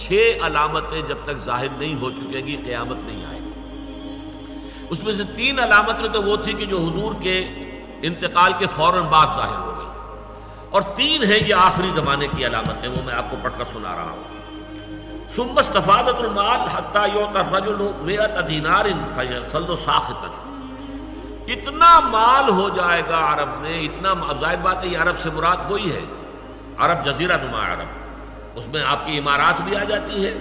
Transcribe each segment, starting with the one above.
6 علامتیں جب تک ظاہر نہیں ہو چکیں گی قیامت نہیں آئے گی۔ اس میں سے 3 علامتیں تو وہ تھی کہ جو حضور کے انتقال کے فوراً بعد ظاہر ہو گئی، اور 3 ہیں یہ آخری زمانے کی علامتیں، وہ میں آپ کو پڑھ کر سنا رہا ہوں۔ ثم استفادت المال حتى يعطى الرجل 100 دینار فيصل ساخطا، اتنا مال ہو جائے گا عرب میں، اتنا، ظاہر بات ہے یہ عرب سے مراد وہی ہے عرب جزیرہ نما عرب، اس میں آپ کی امارات بھی آ جاتی ہے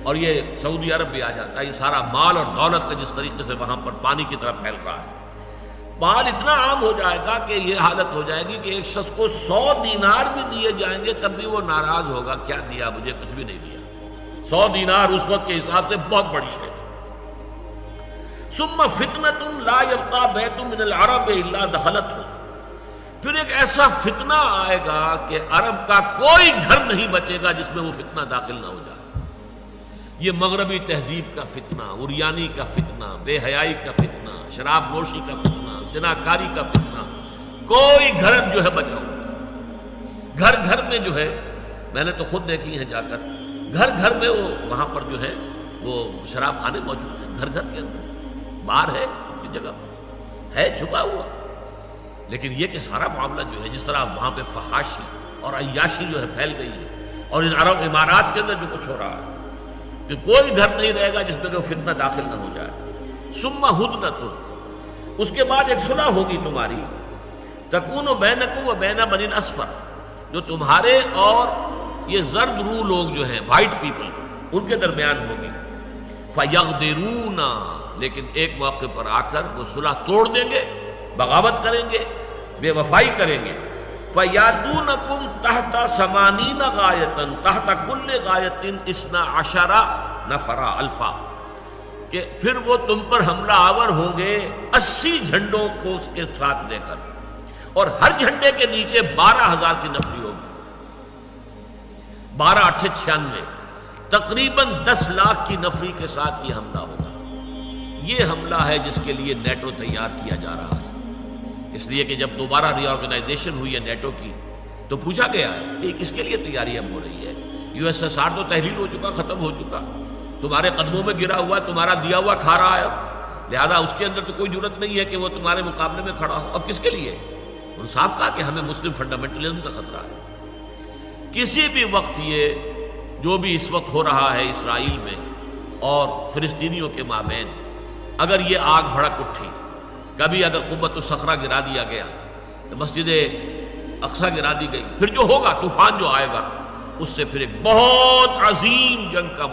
اور یہ سعودی عرب بھی آ جاتا ہے، یہ سارا مال اور دولت کا جس طریقے سے وہاں پر پانی کی طرح پھیل رہا ہے، مال اتنا عام ہو جائے گا کہ یہ حالت ہو جائے گی کہ ایک شخص کو 100 دینار بھی دیے جائیں گے تب بھی وہ ناراض ہوگا، کیا دیا مجھے، کچھ بھی نہیں دیا۔ 100 دینار اس وقت کے حساب سے بہت بڑی شے تھی۔ ثم فتنة لا يبقى بیت من العرب الا دخلته، پھر ایک ایسا فتنہ آئے گا کہ عرب کا کوئی گھر نہیں بچے گا جس میں وہ فتنہ داخل نہ ہو جائے۔ یہ مغربی تہذیب کا فتنہ، عریانی کا فتنہ، بے حیائی کا فتنہ، شراب نوشی کا فتنہ، زناکاری کا فتنہ، کوئی گھر جو ہے بچا ہوا، گھر گھر میں جو ہے، میں نے تو خود دیکھی ہیں جا کر، گھر گھر میں وہ وہاں پر جو ہے وہ شراب خانے موجود ہیں، گھر گھر کے اندر، باہر ہے اپنی جگہ پر ہے چھپا ہوا، لیکن یہ کہ سارا معاملہ جو ہے جس طرح وہاں پہ فحاشی اور عیاشی جو ہے پھیل گئی ہے، اور ان عرب امارات کے اندر جو کچھ ہو رہا ہے کہ کوئی گھر نہیں رہے گا جس میں کہ فتنہ داخل نہ ہو جائے۔ ثم ہدنۃ، اس کے بعد ایک صلح ہوگی تمہاری، تکون بینکم و بین بنی الاصفر، جو تمہارے اور یہ زرد رو لوگ جو ہیں، وائٹ پیپل، ان کے درمیان ہوگی۔ فیغدرون، لیکن ایک موقع پر آ کر وہ صلح توڑ دیں گے، بغاوت کریں گے، بے وفائی کریں گے۔ فیاتونکم تحت 80 غایۃ، تحت کل غایۃ 12 نفرا الفا، کہ پھر وہ تم پر حملہ آور ہوں گے 80 جھنڈوں کو اس کے ساتھ لے کر، اور ہر جھنڈے کے نیچے 12,000 کی نفری ہوگی، 12 8 96، تقریباً 10 لاکھ کی نفری کے ساتھ یہ حملہ ہوگا۔ یہ حملہ ہے جس کے لیے نیٹو تیار کیا جا رہا ہے، اس لیے کہ جب دوبارہ ری آرگنائزیشن ہوئی ہے نیٹو کی تو پوچھا گیا ہے کہ کس کے لیے تیاری اب ہو رہی ہے، USSR تو تحلیل ہو چکا، ختم ہو چکا، تمہارے قدموں میں گرا ہوا، تمہارا دیا ہوا کھا رہا ہے اب، لہذا اس کے اندر تو کوئی ضرورت نہیں ہے کہ وہ تمہارے مقابلے میں کھڑا ہو، اب کس کے لیے؟ انہوں نے صاف کہا کہ ہمیں مسلم فنڈامنٹلزم کا خطرہ ہے۔ کسی بھی وقت یہ جو بھی اس وقت ہو رہا ہے اسرائیل میں اور فلسطینیوں کے مابین، اگر یہ آگ بھڑک اٹھی، کبھی اگر قبۃ الصخرہ گرا دیا گیا، مسجد اقصی گرا دی گئی، پھر جو ہوگا طوفان جو آئے گا اس سے پھر ایک بہت عظیم جنگ کا